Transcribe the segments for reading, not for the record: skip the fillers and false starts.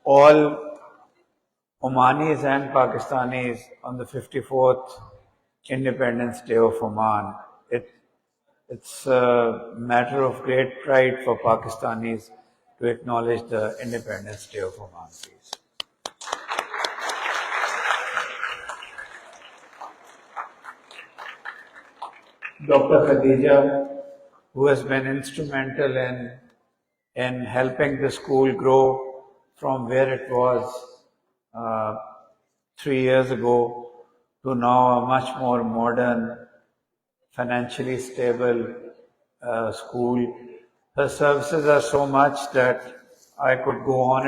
all Omanis and Pakistanis on the 54th Independence Day of Oman. It's a matter of great pride for Pakistanis to acknowledge the Independence Day of Oman, please. Dr. Khadija, who has been instrumental in helping the school grow from where it was 3 years ago to now a much more modern, financially stable school. Her services are so much that I could go on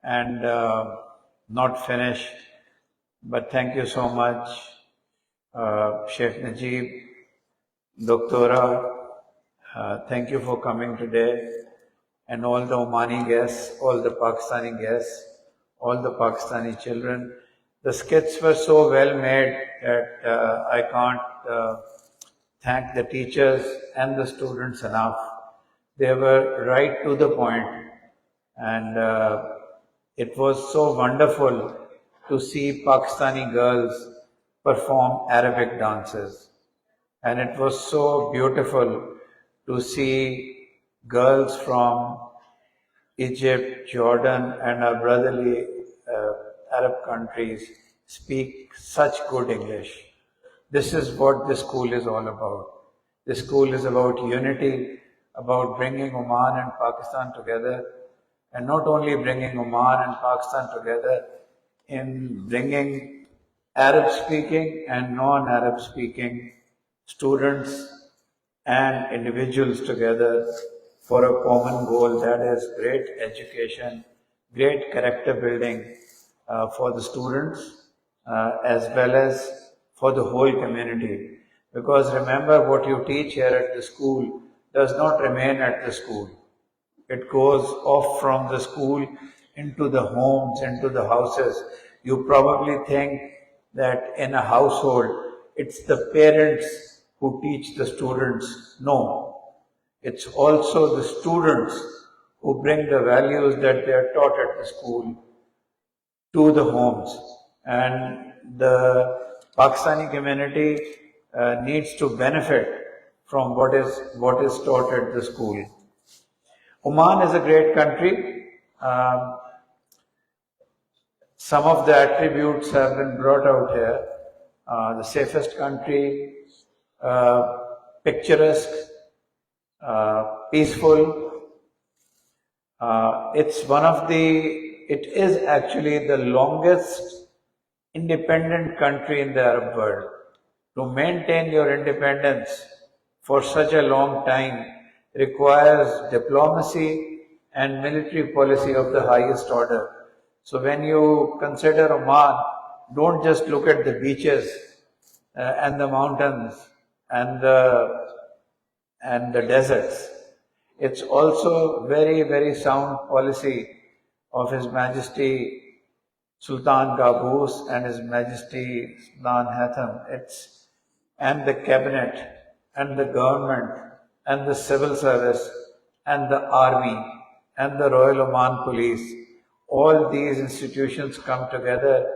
and not finish. But thank you so much, Sheikh Najib, Doctora. Thank you for coming today, and all the Omani guests, all the Pakistani guests, all the Pakistani children. The skits were so well made that I can't thank the teachers and the students enough. They were right to the point, and it was so wonderful to see Pakistani girls perform Arabic dances. And it was so beautiful to see girls from Egypt, Jordan, and our brotherly Arab countries speak such good English. This is what this school is all about. This school is about unity, about bringing Oman and Pakistan together, and not only bringing Oman and Pakistan together, in bringing Arab-speaking and non-Arab-speaking students and individuals together for a common goal, that is great education, great character building for the students as well as for the whole community. Because remember, what you teach here at the school does not remain at the school. It goes off from the school into the homes, into the houses. You probably think that in a household, it's the parents who teach the students. No, it's also the students who bring the values that they are taught at the school to the homes. And the Pakistani community needs to benefit from what is taught at the school. Oman is a great country. Some of the attributes have been brought out here. The safest country, picturesque, peaceful. It is actually the longest independent country in the Arab world. To maintain your independence for such a long time requires diplomacy and military policy of the highest order. So when you consider Oman, don't just look at the beaches and the mountains and the deserts. It's also very, very sound policy of His Majesty Sultan Qaboos and His Majesty Sultan Haitham. And the cabinet and the government and the civil service and the army and the Royal Oman Police. All these institutions come together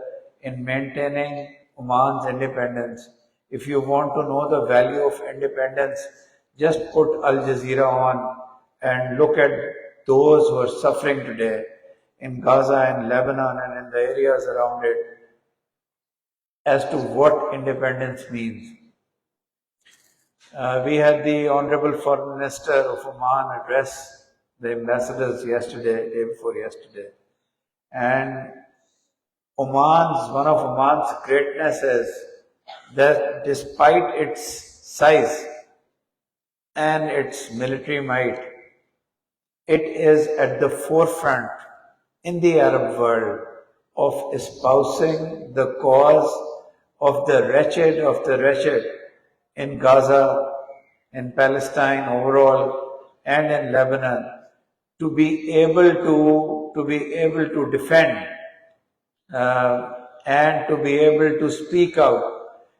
in maintaining Oman's independence. If you want to know the value of independence, just put Al Jazeera on and look at those who are suffering today in Gaza and Lebanon and in the areas around it as to what independence means. We had the Honorable Foreign Minister of Oman address the ambassadors day before yesterday. And one of Oman's greatness is that despite its size and its military might, it is at the forefront in the Arab world of espousing the cause of the wretched in Gaza, in Palestine overall, and in Lebanon, to be able to defend and to be able to speak out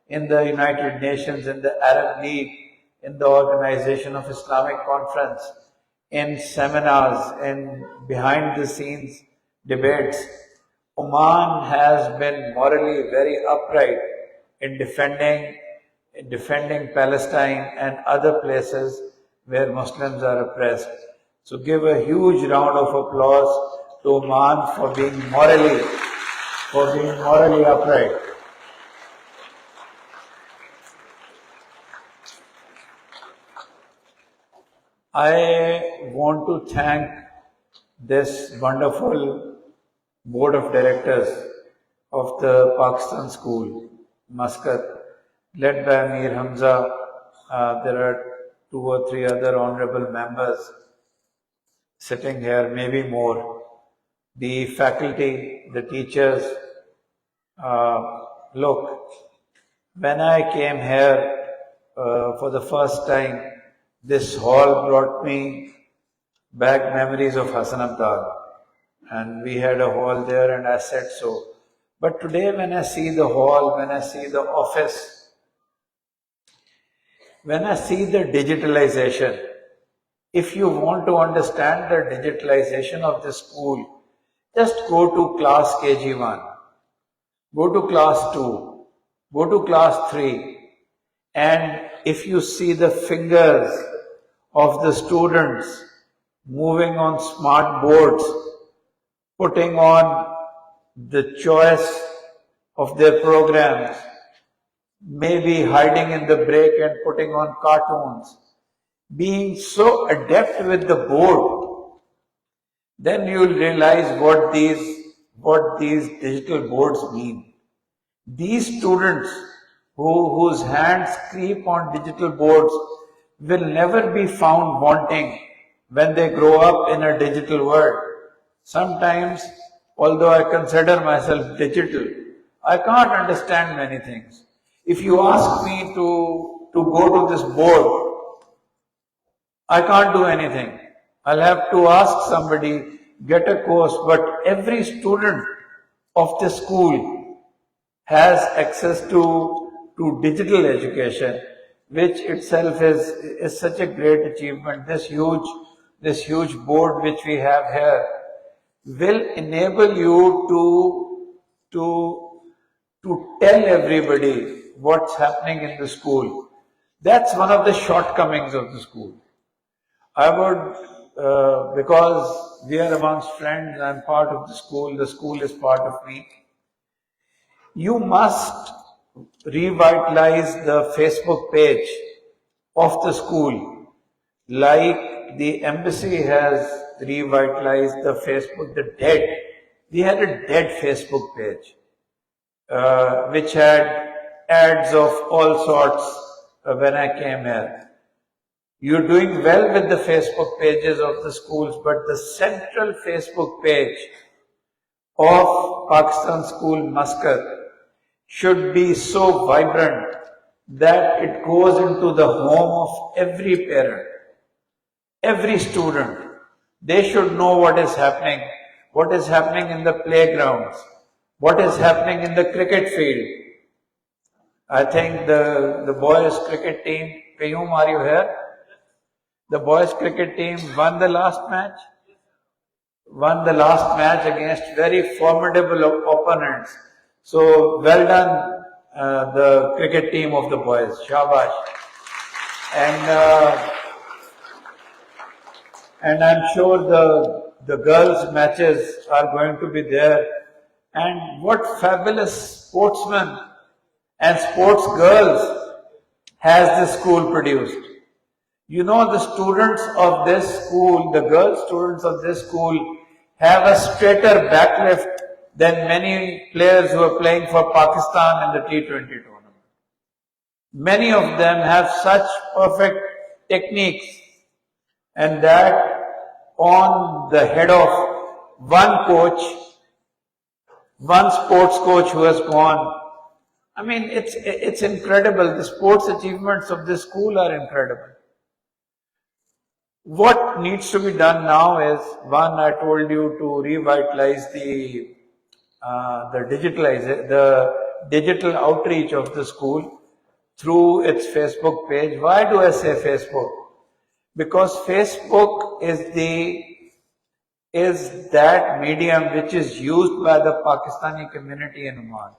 in the United Nations, in the Arab League, in the Organization of Islamic Conference, in seminars, in behind the scenes debates, Oman has been morally very upright in defending Palestine and other places where Muslims are oppressed. So give a huge round of applause to Oman for being morally upright. I want to thank this wonderful board of directors of the Pakistan School, Muscat, led by Amir Hamza. There are 2 or 3 other honorable members sitting here, maybe more. The faculty, the teachers. Look, when I came here for the first time, this hall brought me back memories of Hassan Abdal. And we had a hall there and I said so. But today when I see the hall, when I see the office, when I see the digitalization, if you want to understand the digitalization of the school, just go to class KG1, go to class 2, go to class 3, and if you see the fingers of the students moving on smart boards, putting on the choice of their programs, maybe hiding in the break and putting on cartoons, being so adept with the board, then you'll realize what these digital boards mean. These students whose hands creep on digital boards will never be found wanting when they grow up in a digital world. Sometimes, although I consider myself digital, I can't understand many things. If you ask me to go to this board, I can't do anything. I'll have to ask somebody, get a course, but every student of the school has access to digital education, which itself is such a great achievement. This huge board which we have here will enable you to tell everybody what's happening in the school. That's one of the shortcomings of the school. I would, because we are amongst friends, I'm part of the school is part of me. You must revitalize the Facebook page of the school, like the embassy has revitalized the Facebook, we had a dead Facebook page, which had ads of all sorts when I came here. You're doing well with the Facebook pages of the schools, but the central Facebook page of Pakistan School Muscat should be so vibrant that it goes into the home of every parent, every student. They should know what is happening in the playgrounds, what is happening in the cricket field. I think the boys cricket team, Payum, are you here? The boys cricket team won the last match against very formidable opponents. So well done, the cricket team of the boys. Shabash. And I'm sure the girls' matches are going to be there. And what fabulous sportsmen and sports girls has this school produced. You know, the students of this school, the girl students of this school, have a straighter backlift than many players who are playing for Pakistan in the T20 tournament. Many of them have such perfect techniques, and that on the head of one coach, one sports coach who has gone. I mean, it's incredible. The sports achievements of this school are incredible. What needs to be done now is, one, I told you to revitalize the digital outreach of the school through its Facebook page. Why do I say Facebook? Because Facebook is is that medium which is used by the Pakistani community in Oman.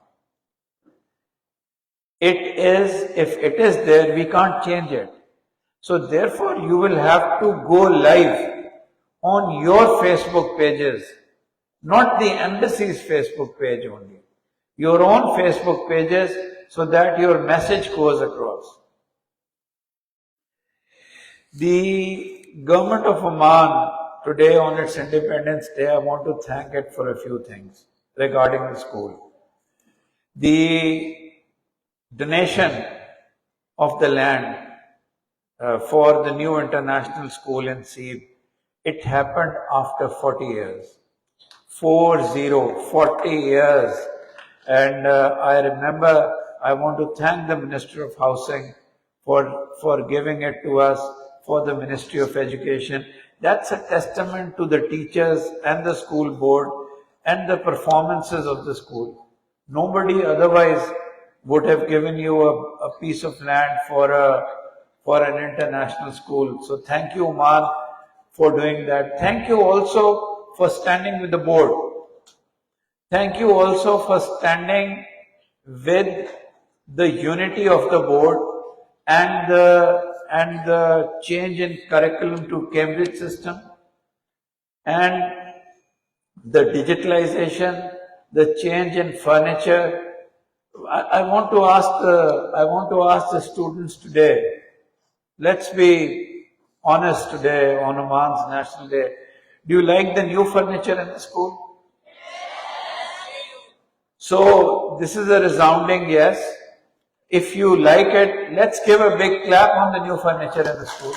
It is, if it is there, we can't change it. So therefore, you will have to go live on your Facebook pages, not the embassy's Facebook page only. Your own Facebook pages, so that your message goes across. The government of Oman, today on its Independence Day, I want to thank it for a few things regarding the school. The donation of the land for the new international school in Seeb, it happened after 40 years. 40 years. And I remember, I want to thank the Minister of Housing for giving it to us, for the Ministry of Education. That's a testament to the teachers and the school board and the performances of the school. Nobody otherwise would have given you a piece of land for an international school. So thank you, Oman, for doing that. Thank you also for standing with the board. Thank you also for standing with the unity of the board and the change in curriculum to Cambridge system and the digitalization, the change in furniture. I want to ask the students today. Let's be honest today on Oman's National Day. Do you like the new furniture in the school? So this is a resounding yes. If you like it, let's give a big clap on the new furniture in the school.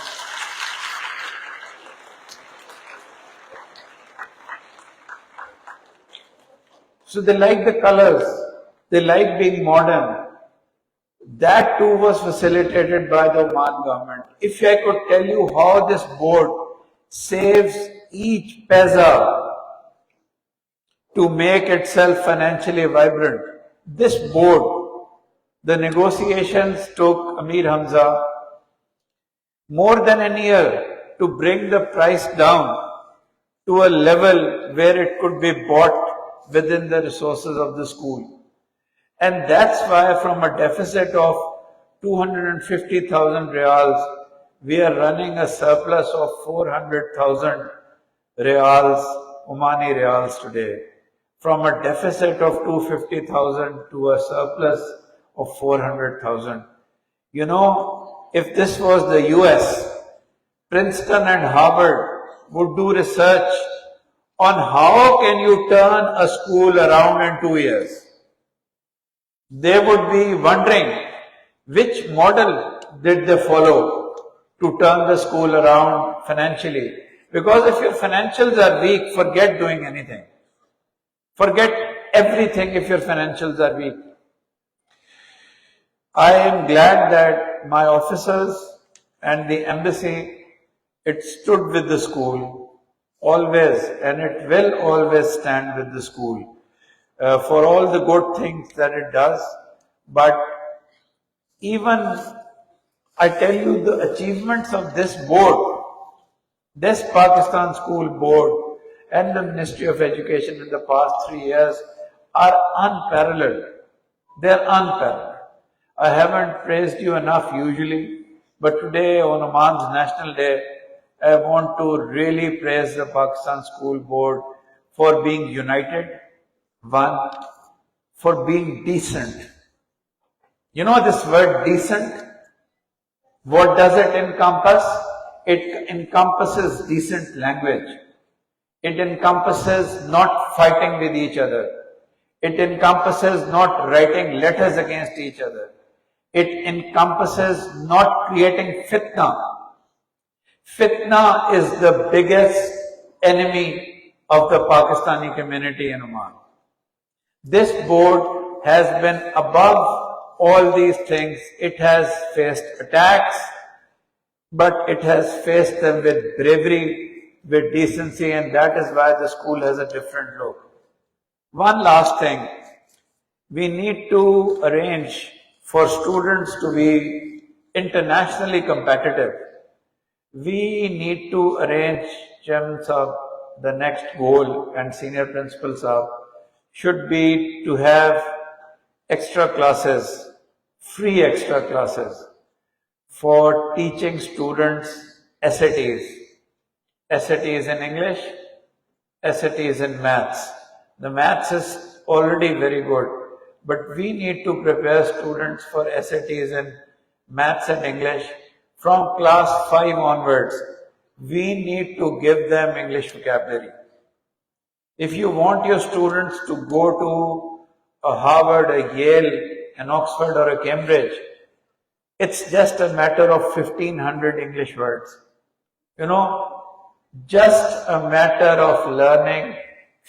So they like the colors. They like being modern. That too was facilitated by the Oman government. If I could tell you how this board saves each paisa to make itself financially vibrant, this board, the negotiations took Amir Hamza more than a year to bring the price down to a level where it could be bought within the resources of the school. And that's why from a deficit of 250,000 reals, we are running a surplus of 400,000 reals, Omani reals today. From a deficit of 250,000 to a surplus of 400,000. You know, if this was the US, Princeton and Harvard would do research on how can you turn a school around in 2 years. They would be wondering which model did they follow to turn the school around financially. Because if your financials are weak, forget doing anything. Forget everything if your financials are weak. I am glad that my officers and the embassy, it stood with the school always, and it will always stand with the school for all the good things that it does. But even I tell you, the achievements of this board, this Pakistan School Board and the Ministry of Education in the past 3 years are unparalleled. They're unparalleled. I haven't praised you enough usually, but today on Oman's National Day, I want to really praise the Pakistan School Board for being united, one, for being decent. You know this word decent? What does it encompass? It encompasses decent language. It encompasses not fighting with each other. It encompasses not writing letters against each other. It encompasses not creating fitna. Fitna is the biggest enemy of the Pakistani community in Oman. This board has been above all these things. It has faced attacks, but it has faced them with bravery, with decency, and that is why the school has a different look. One last thing. We need to arrange for students to be internationally competitive. We need to arrange, Chairman Sahab, the next goal and senior principal sahab should be to have extra classes, free extra classes for teaching students SATs. SATs in English, SATs in maths. The maths is already very good, but we need to prepare students for SATs in maths and English from class 5 onwards. We need to give them English vocabulary. If you want your students to go to a Harvard, a Yale, an Oxford or a Cambridge, it's just a matter of 1500 English words. You know, just a matter of learning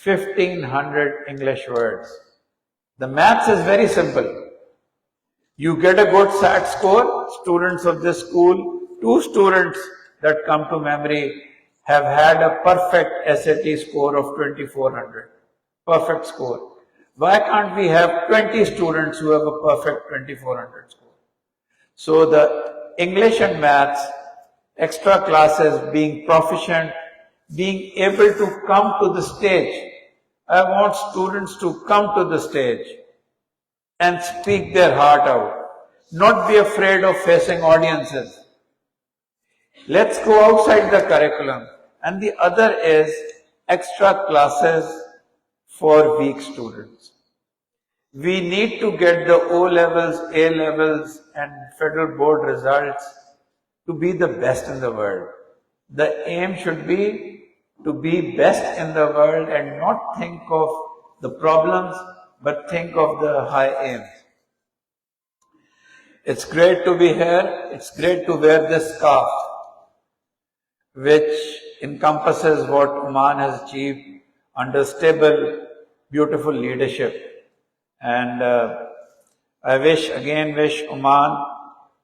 1500 English words. The maths is very simple. You get a good SAT score, students of this school, 2 students that come to memory have had a perfect SAT score of 2400. Perfect score. Why can't we have 20 students who have a perfect 2400 score? So the English and maths, extra classes, being proficient, being able to come to the stage. I want students to come to the stage and speak their heart out. Not be afraid of facing audiences. Let's go outside the curriculum. And the other is extra classes for weak students. We need to get the O levels, A levels and federal board results to be the best in the world. The aim should be to be best in the world and not think of the problems, but think of the high aims. It's great to be here. It's great to wear this scarf, which encompasses what Oman has achieved under stable, beautiful leadership. And I wish Oman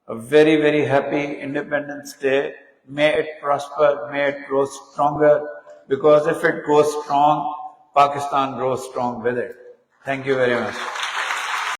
a very, very happy Independence Day. May it prosper, may it grow stronger, because if it goes strong, Pakistan grows strong with it. Thank you very much.